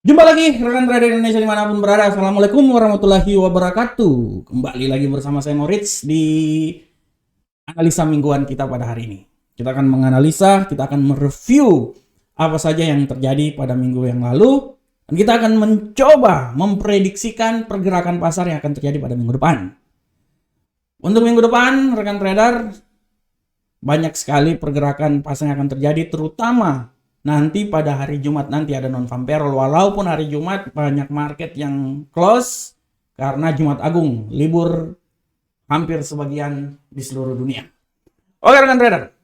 Jumpa lagi rekan trader Indonesia dimanapun berada. Assalamualaikum warahmatullahi wabarakatuh. Kembali lagi bersama saya Moritz di analisa mingguan kita pada hari ini. Kita akan menganalisa, kita akan mereview apa saja yang terjadi pada minggu yang lalu. Dan kita akan mencoba memprediksikan pergerakan pasar yang akan terjadi pada minggu depan. Untuk minggu depan, rekan trader, banyak sekali pergerakan pasar yang akan terjadi, terutama nanti pada hari Jumat nanti ada non-farm payroll. Walaupun hari Jumat banyak market yang close karena Jumat Agung, libur hampir sebagian di seluruh dunia. Oke rekan trader,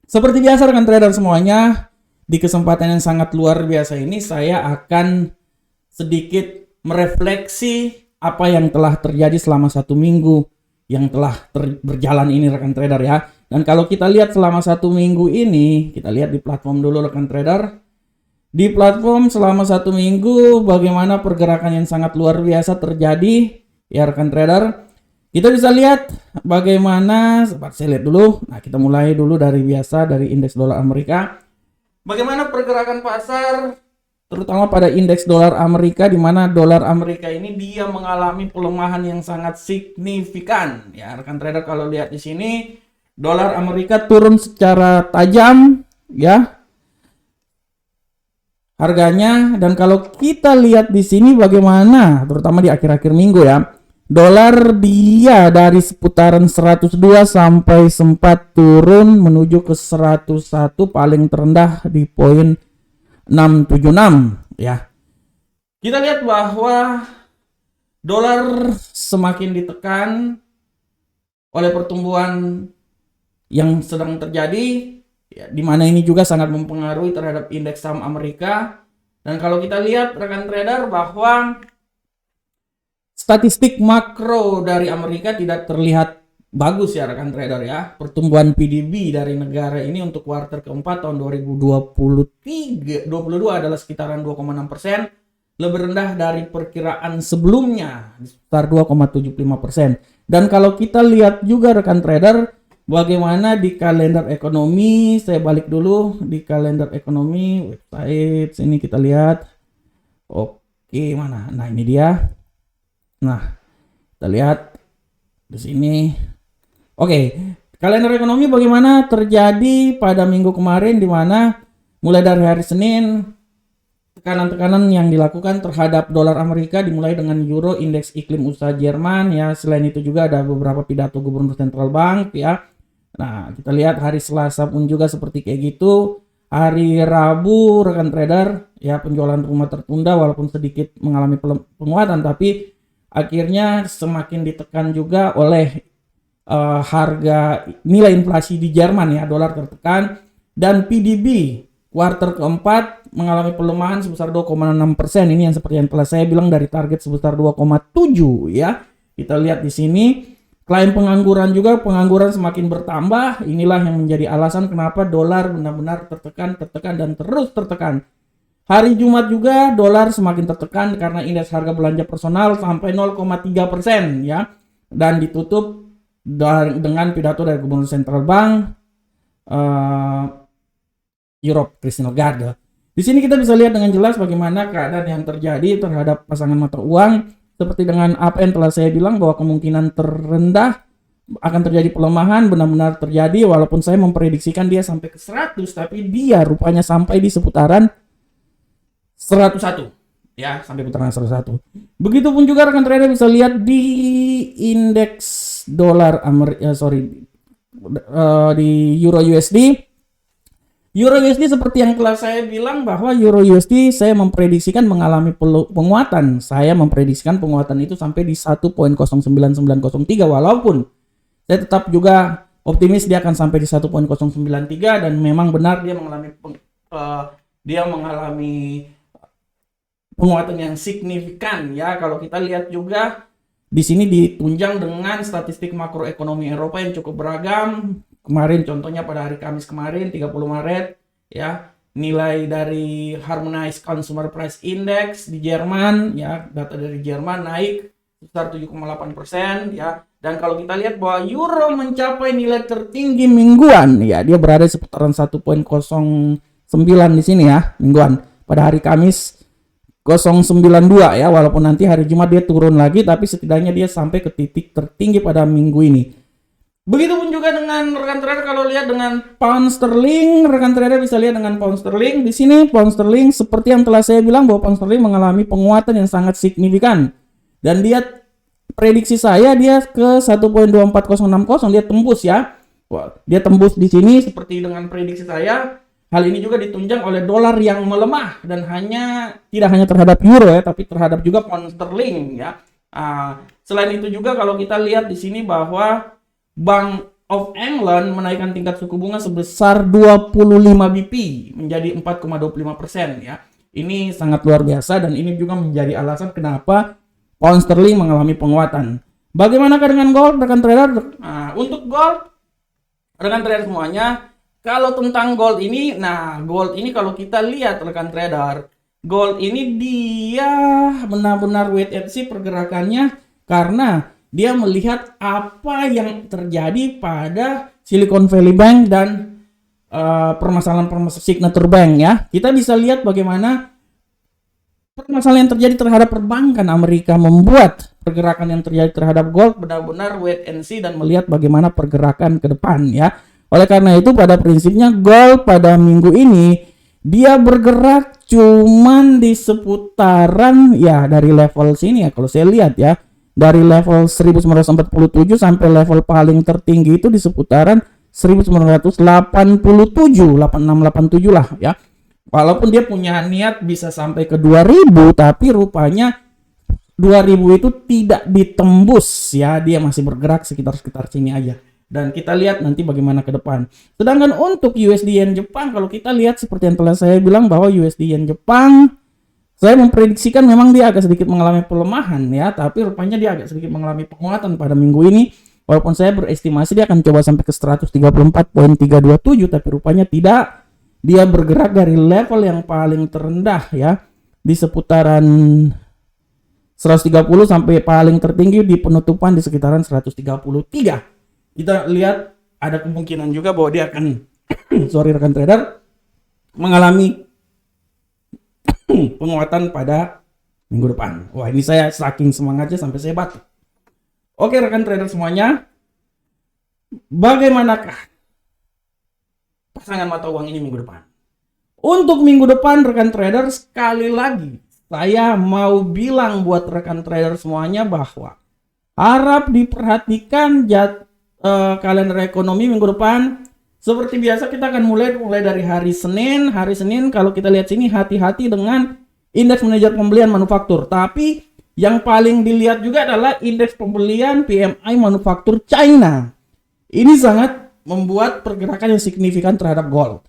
seperti biasa rekan trader semuanya, di kesempatan yang sangat luar biasa ini saya akan sedikit merefleksi apa yang telah terjadi selama satu minggu yang telah berjalan ini rekan trader ya. Dan kalau kita lihat selama satu minggu ini, kita lihat di platform dulu rekan trader. Di platform selama satu minggu bagaimana pergerakan yang sangat luar biasa terjadi ya rekan trader. Kita bisa lihat bagaimana, saya lihat dulu. Nah kita mulai dulu dari biasa, dari indeks dolar Amerika. Bagaimana pergerakan pasar terutama pada indeks dolar Amerika, di mana dolar Amerika ini dia mengalami pelemahan yang sangat signifikan ya rekan trader. Kalau lihat di sini dolar Amerika turun secara tajam ya harganya, dan kalau kita lihat di sini bagaimana terutama di akhir-akhir minggu ya, dolar dia dari seputaran 102 sampai sempat turun menuju ke 101 paling terendah di poin 676 ya. Kita lihat bahwa dolar semakin ditekan oleh pertumbuhan yang sedang terjadi ya, di mana ini juga sangat mempengaruhi terhadap indeks saham Amerika. Dan kalau kita lihat rekan trader bahwa statistik makro dari Amerika tidak terlihat bagus ya rekan trader ya. Pertumbuhan PDB dari negara ini untuk kuartal keempat tahun 2022 adalah sekitaran 2,6%, lebih rendah dari perkiraan sebelumnya sekitar 2,75%. Dan kalau kita lihat juga rekan trader bagaimana di kalender ekonomi, saya balik dulu di kalender ekonomi website sini kita lihat. Oke, mana? Nah, ini dia. Nah, kita lihat di sini. Oke, kalender ekonomi bagaimana terjadi pada minggu kemarin, di mana mulai dari hari Senin tekanan-tekanan yang dilakukan terhadap dolar Amerika dimulai dengan euro, indeks iklim usaha Jerman ya. Selain itu juga ada beberapa pidato gubernur central bank ya. Nah, kita lihat hari Selasa pun juga seperti kayak gitu. Hari Rabu rekan trader ya, penjualan rumah tertunda walaupun sedikit mengalami penguatan, tapi akhirnya semakin ditekan juga oleh harga nilai inflasi di Jerman ya, dolar tertekan, dan PDB kuartal keempat mengalami pelemahan sebesar 2,6%. Ini yang seperti yang telah saya bilang dari target sebesar 2,7 ya. Kita lihat di sini. Klaim pengangguran juga, pengangguran semakin bertambah. Inilah yang menjadi alasan kenapa dolar benar-benar tertekan dan terus tertekan. Hari Jumat juga dolar semakin tertekan karena indeks harga belanja personal sampai 0,3% ya. Dan ditutup dengan pidato dari Gubernur Central Bank Europe, Christine Lagarde. Di sini kita bisa lihat dengan jelas bagaimana keadaan yang terjadi terhadap pasangan mata uang. Seperti dengan apa yang telah saya bilang bahwa kemungkinan terendah akan terjadi pelemahan benar-benar terjadi, walaupun saya memprediksikan dia sampai ke 100, tapi dia rupanya sampai di seputaran 101 ya, sampai putaran 101. Begitupun juga rekan trader bisa lihat di indeks dolar Amerika di Euro USD. Euro USD seperti yang telah saya bilang bahwa Euro USD saya memprediksikan mengalami penguatan. Saya memprediksikan penguatan itu sampai di 1.09903, walaupun saya tetap juga optimis dia akan sampai di 1.093, dan memang benar dia mengalami penguatan yang signifikan ya. Kalau kita lihat juga di sini ditunjang dengan statistik makroekonomi Eropa yang cukup beragam. Kemarin contohnya pada hari Kamis kemarin 30 Maret ya, nilai dari Harmonized Consumer Price Index di Jerman ya, data dari Jerman naik sebesar 7,8% ya. Dan kalau kita lihat bahwa euro mencapai nilai tertinggi mingguan ya, dia berada di seputaran 1.09 di sini ya mingguan pada hari Kamis 0,92 ya, walaupun nanti hari Jumat dia turun lagi, tapi setidaknya dia sampai ke titik tertinggi pada minggu ini. Begitupun juga dengan rekan trader kalau lihat dengan pound sterling, rekan trader bisa lihat dengan pound sterling. Di sini pound sterling seperti yang telah saya bilang bahwa pound sterling mengalami penguatan yang sangat signifikan. Dan dia prediksi saya dia ke 1.24060 dia tembus ya. Wah, dia tembus di sini seperti dengan prediksi saya. Hal ini juga ditunjang oleh dolar yang melemah dan tidak hanya terhadap euro ya, tapi terhadap juga pound sterling ya. Selain itu juga kalau kita lihat di sini bahwa Bank of England menaikkan tingkat suku bunga sebesar 25 BP menjadi 4,25% ya. Ini sangat luar biasa dan ini juga menjadi alasan kenapa pound sterling mengalami penguatan. Bagaimanakah dengan gold, rekan trader? Untuk gold, rekan trader semuanya, kalau tentang gold ini, gold ini kalau kita lihat rekan trader, gold ini dia benar-benar wait and see pergerakannya karena dia melihat apa yang terjadi pada Silicon Valley Bank dan permasalahan Signature Bank ya. Kita bisa lihat bagaimana permasalahan yang terjadi terhadap perbankan Amerika membuat pergerakan yang terjadi terhadap gold benar-benar wait and see dan melihat bagaimana pergerakan ke depan ya. Oleh karena itu pada prinsipnya gold pada minggu ini dia bergerak cuman di seputaran ya dari level sini ya kalau saya lihat ya. Dari level 1947 sampai level paling tertinggi itu di seputaran 1987, 8687 lah ya. Walaupun dia punya niat bisa sampai ke 2000, tapi rupanya 2000 itu tidak ditembus ya. Dia masih bergerak sekitar sini aja. Dan kita lihat nanti bagaimana ke depan. Sedangkan untuk USD Yen Jepang, kalau kita lihat seperti yang telah saya bilang bahwa USD Yen Jepang saya memprediksikan memang dia agak sedikit mengalami pelemahan ya, tapi rupanya dia agak sedikit mengalami penguatan pada minggu ini. Walaupun saya berestimasi dia akan coba sampai ke 134.327, tapi rupanya tidak. Dia bergerak dari level yang paling terendah ya, di seputaran 130 sampai paling tertinggi di penutupan di sekitaran 133. Kita lihat ada kemungkinan juga bahwa dia akan rekan trader mengalami penguatan pada minggu depan. Wah, ini saya saking semangatnya sampai saya batuk. Oke, rekan trader semuanya, bagaimanakah pasangan mata uang ini minggu depan? Untuk minggu depan, rekan trader, sekali lagi saya mau bilang buat rekan trader semuanya bahwa harap diperhatikan kalender ekonomi minggu depan. Seperti biasa kita akan mulai dari hari Senin. Hari Senin kalau kita lihat sini hati-hati dengan indeks manajer pembelian manufaktur. Tapi yang paling dilihat juga adalah indeks pembelian PMI manufaktur China. Ini sangat membuat pergerakan yang signifikan terhadap gold.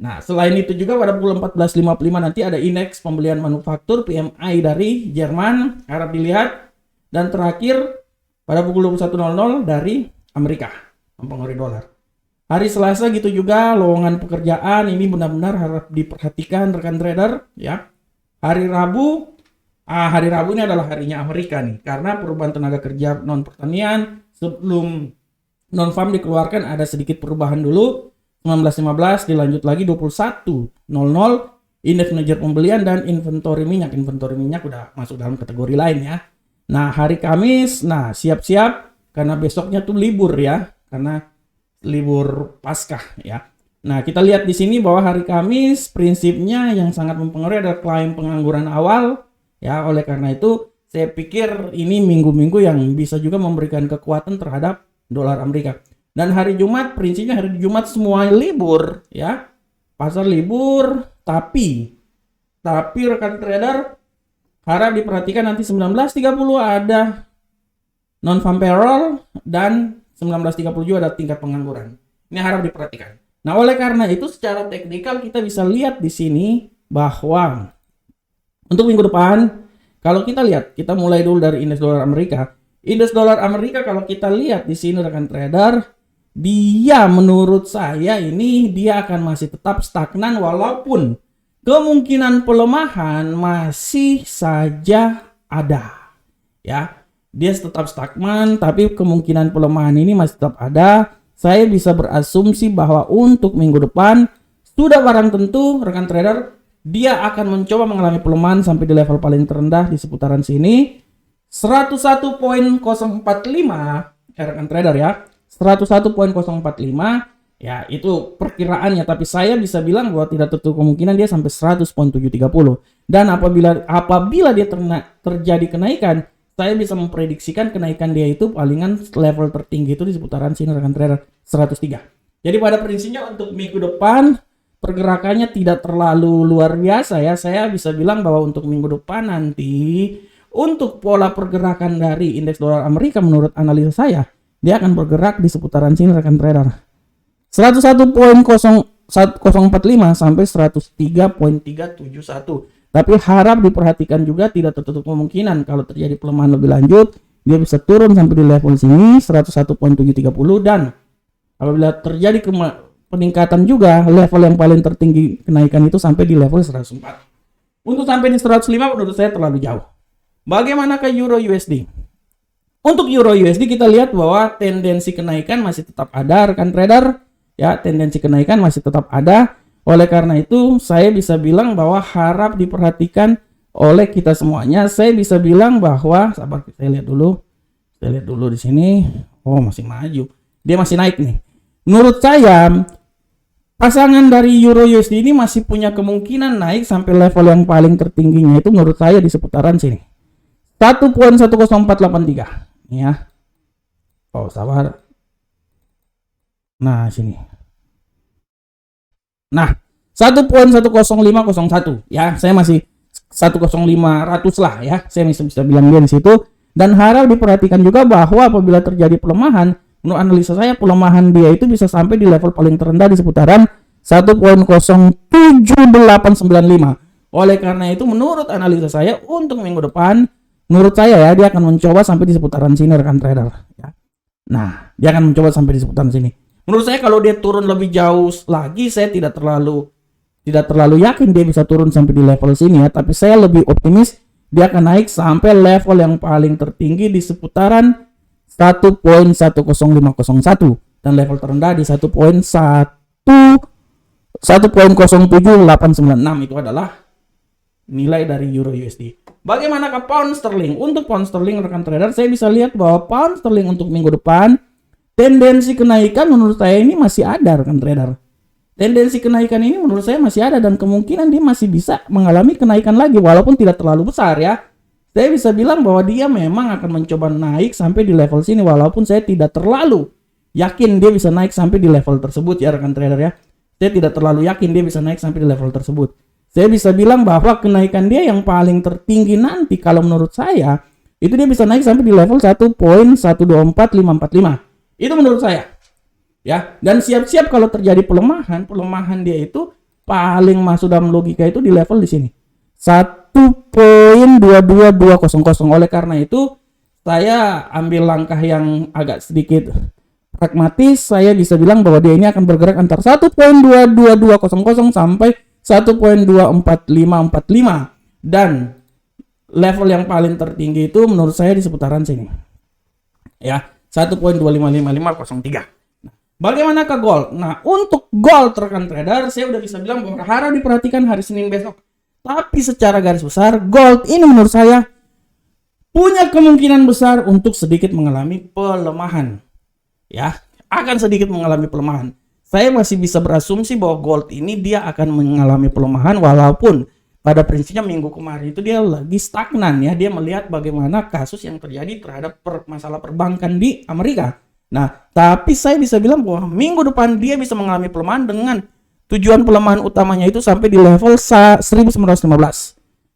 Nah, selain itu juga pada pukul 14.55 nanti ada indeks pembelian manufaktur PMI dari Jerman harap dilihat. Dan terakhir pada pukul 21.00 dari Amerika mempengaruhi dolar. Hari Selasa gitu juga lowongan pekerjaan ini benar-benar harap diperhatikan rekan trader ya. Hari Rabu ini adalah harinya Amerika nih karena perubahan tenaga kerja non pertanian sebelum non farm dikeluarkan ada sedikit perubahan dulu 19.15 dilanjut lagi 21.00 indeks manajer pembelian dan inventory minyak udah masuk dalam kategori lain ya. Nah, hari Kamis siap-siap karena besoknya tuh libur ya karena libur Paskah ya. Nah, kita lihat di sini bahwa hari Kamis prinsipnya yang sangat mempengaruhi adalah klaim pengangguran awal ya. Oleh karena itu, saya pikir ini minggu-minggu yang bisa juga memberikan kekuatan terhadap dolar Amerika. Dan hari Jumat prinsipnya hari Jumat semua libur ya. Pasar libur, tapi rekan trader harap diperhatikan nanti 19.30 ada non farm payroll dan 19.30 juga ada tingkat pengangguran. Ini harap diperhatikan. Nah, oleh karena itu secara teknikal kita bisa lihat di sini bahwa untuk minggu depan kalau kita lihat, kita mulai dulu dari indeks dolar Amerika. Indeks dolar Amerika kalau kita lihat di sini rekan trader, dia menurut saya ini dia akan masih tetap stagnan walaupun kemungkinan pelemahan masih saja ada. Ya. Dia tetap stagnan, tapi kemungkinan pelemahan ini masih tetap ada. Saya bisa berasumsi bahwa untuk minggu depan sudah barang tentu rekan trader dia akan mencoba mengalami pelemahan sampai di level paling terendah di seputaran sini 101.045 ya rekan trader ya. 101.045 ya itu perkiraannya, tapi saya bisa bilang bahwa tidak tertutup kemungkinan dia sampai 100.730. Dan apabila dia terjadi kenaikan, saya bisa memprediksikan kenaikan dia itu palingan level tertinggi itu di seputaran sini rekan trader 103. Jadi pada prinsipnya untuk minggu depan pergerakannya tidak terlalu luar biasa ya. Saya bisa bilang bahwa untuk minggu depan nanti untuk pola pergerakan dari indeks dolar Amerika menurut analisa saya, dia akan bergerak di seputaran sini rekan trader. 101.045 sampai 103.371. Tapi harap diperhatikan juga tidak tertutup kemungkinan kalau terjadi pelemahan lebih lanjut, dia bisa turun sampai di level sini 101.730 dan apabila terjadi peningkatan juga level yang paling tertinggi kenaikan itu sampai di level 104. Untuk sampai di 105 menurut saya terlalu jauh. Bagaimana ke Euro USD? Untuk Euro USD kita lihat bahwa tendensi kenaikan masih tetap ada rekan trader. Ya, tendensi kenaikan masih tetap ada. Oleh karena itu, saya bisa bilang bahwa harap diperhatikan oleh kita semuanya. Saya bisa bilang bahwa sabar, saya lihat dulu. Saya lihat dulu di sini. Oh, masih maju. Dia masih naik nih. Menurut saya, pasangan dari Euro USD ini masih punya kemungkinan naik sampai level yang paling tertingginya itu menurut saya di seputaran sini. 1.10483. Ya. Oh, sabar. Nah, sini. Nah, 1.10501 ya, saya masih 10500 lah ya. Saya bisa bilang dia di situ dan harap diperhatikan juga bahwa apabila terjadi pelemahan, menurut analisa saya pelemahan dia itu bisa sampai di level paling terendah di seputaran 1.07895. Oleh karena itu menurut analisa saya untuk minggu depan menurut saya ya dia akan mencoba sampai di seputaran sini rekan trader ya. Nah, dia akan mencoba sampai di seputaran sini. Menurut saya kalau dia turun lebih jauh lagi saya tidak terlalu yakin dia bisa turun sampai di level sini ya, tapi saya lebih optimis dia akan naik sampai level yang paling tertinggi di seputaran 1.10501 dan level terendah di 1.07896 itu adalah nilai dari Euro USD. Bagaimana ke pound sterling? Untuk pound sterling rekan trader saya bisa lihat bahwa pound sterling untuk minggu depan tendensi kenaikan menurut saya ini masih ada rekan trader. Tendensi kenaikan ini menurut saya masih ada dan kemungkinan dia masih bisa mengalami kenaikan lagi walaupun tidak terlalu besar ya. Saya bisa bilang bahwa dia memang akan mencoba naik sampai di level sini walaupun saya tidak terlalu yakin dia bisa naik sampai di level tersebut ya rekan trader ya. Saya tidak terlalu yakin dia bisa naik sampai di level tersebut. Saya bisa bilang bahwa kenaikan dia yang paling tertinggi nanti kalau menurut saya itu dia bisa naik sampai di level 1.124545. Itu menurut saya. Ya, dan siap-siap kalau terjadi pelemahan dia itu paling masuk dalam logika itu di level di sini. 1.22200. Oleh karena itu, saya ambil langkah yang agak sedikit pragmatis. Saya bisa bilang bahwa dia ini akan bergerak antara 1.22200 sampai 1.24545 dan level yang paling tertinggi itu menurut saya di seputaran sini. Ya. 1.25553. Bagaimana ke gold? Nah, untuk gold rekan trader, saya udah bisa bilang bahwa harap diperhatikan hari Senin besok. Tapi secara garis besar, gold ini menurut saya punya kemungkinan besar untuk sedikit mengalami pelemahan. Ya, akan sedikit mengalami pelemahan. Saya masih bisa berasumsi bahwa gold ini dia akan mengalami pelemahan walaupun pada prinsipnya minggu kemarin itu dia lagi stagnan ya. Dia melihat bagaimana kasus yang terjadi terhadap masalah perbankan di Amerika. Nah, tapi saya bisa bilang bahwa minggu depan dia bisa mengalami pelemahan dengan tujuan pelemahan utamanya itu sampai di level 1915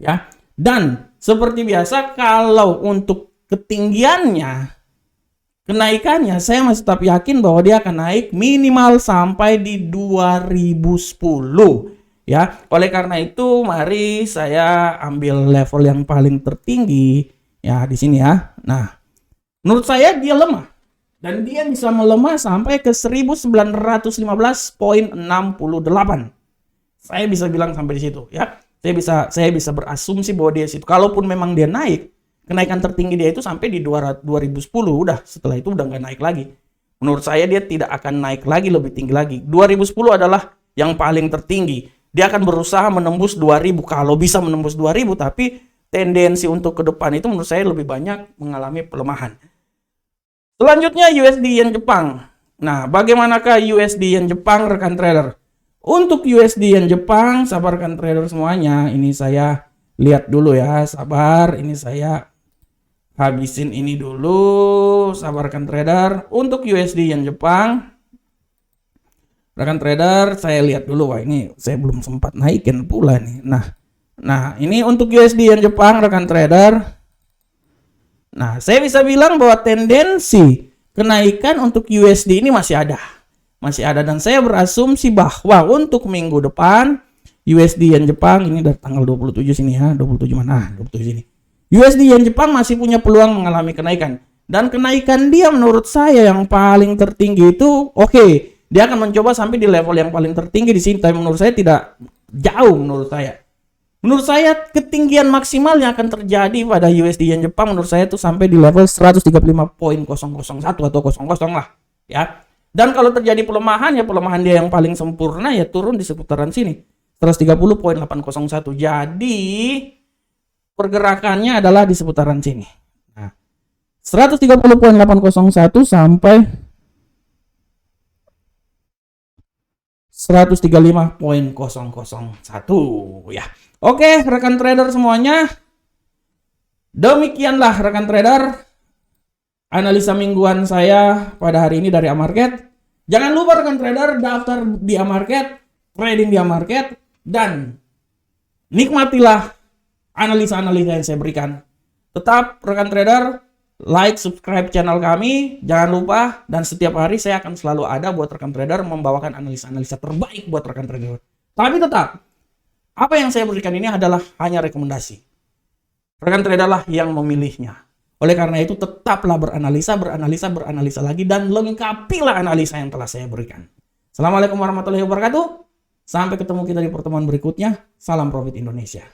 ya. Dan seperti biasa kalau untuk ketinggiannya kenaikannya saya masih tetap yakin bahwa dia akan naik minimal sampai di 2010. Ya, oleh karena itu mari saya ambil level yang paling tertinggi ya di sini ya. Nah, menurut saya dia lemah dan dia bisa melemah sampai ke 1915.68. Saya bisa bilang sampai di situ ya. Saya bisa berasumsi bahwa dia situ. Kalaupun memang dia naik, kenaikan tertinggi dia itu sampai di 2010 udah. Setelah itu udah nggak naik lagi. Menurut saya dia tidak akan naik lagi lebih tinggi lagi. 2010 adalah yang paling tertinggi. dia akan berusaha menembus 2000. Kalau bisa menembus 2000, tapi tendensi untuk ke depan itu menurut saya lebih banyak mengalami pelemahan. Selanjutnya USD Yen Jepang. Nah, bagaimanakah USD Yen Jepang, rekan trader? Untuk USD Yen Jepang, sabar rekan trader semuanya, ini saya lihat dulu ya, sabar, ini saya habisin ini dulu, sabarkan trader. Untuk USD Yen Jepang, rekan trader, saya lihat dulu. Wah, ini saya belum sempat naikin pula nih. Nah, ini untuk USD Yen Jepang, rekan trader. Nah, saya bisa bilang bahwa tendensi kenaikan untuk USD ini masih ada. Masih ada, dan saya berasumsi bahwa untuk minggu depan USD Yen Jepang ini dari tanggal 27 sini ya, 27 mana? 27 sini. USD Yen Jepang masih punya peluang mengalami kenaikan. Dan kenaikan dia menurut saya yang paling tertinggi itu oke. Dia akan mencoba sampai di level yang paling tertinggi di sini. Tapi menurut saya tidak jauh menurut saya. Menurut saya ketinggian maksimal yang akan terjadi pada USD Yen Jepang menurut saya itu sampai di level 135.001 atau 00 lah. Ya. Dan kalau terjadi pelemahan, ya pelemahan dia yang paling sempurna ya turun di seputaran sini. 130.801. Jadi pergerakannya adalah di seputaran sini. Nah, 130.801 sampai 135.001 ya. Oke, rekan trader semuanya. Demikianlah rekan trader analisa mingguan saya pada hari ini dari Amarket. Jangan lupa rekan trader daftar di Amarket, trading di Amarket, dan nikmatilah analisa-analisa yang saya berikan. Tetap rekan trader, like, subscribe channel kami, jangan lupa, dan setiap hari saya akan selalu ada buat rekan trader membawakan analisa-analisa terbaik buat rekan trader. Tapi tetap, apa yang saya berikan ini adalah hanya rekomendasi. Rekan trader lah yang memilihnya. Oleh karena itu tetaplah beranalisa lagi, dan lengkapilah analisa yang telah saya berikan. Assalamualaikum warahmatullahi wabarakatuh. Sampai ketemu kita di pertemuan berikutnya. Salam Profit Indonesia.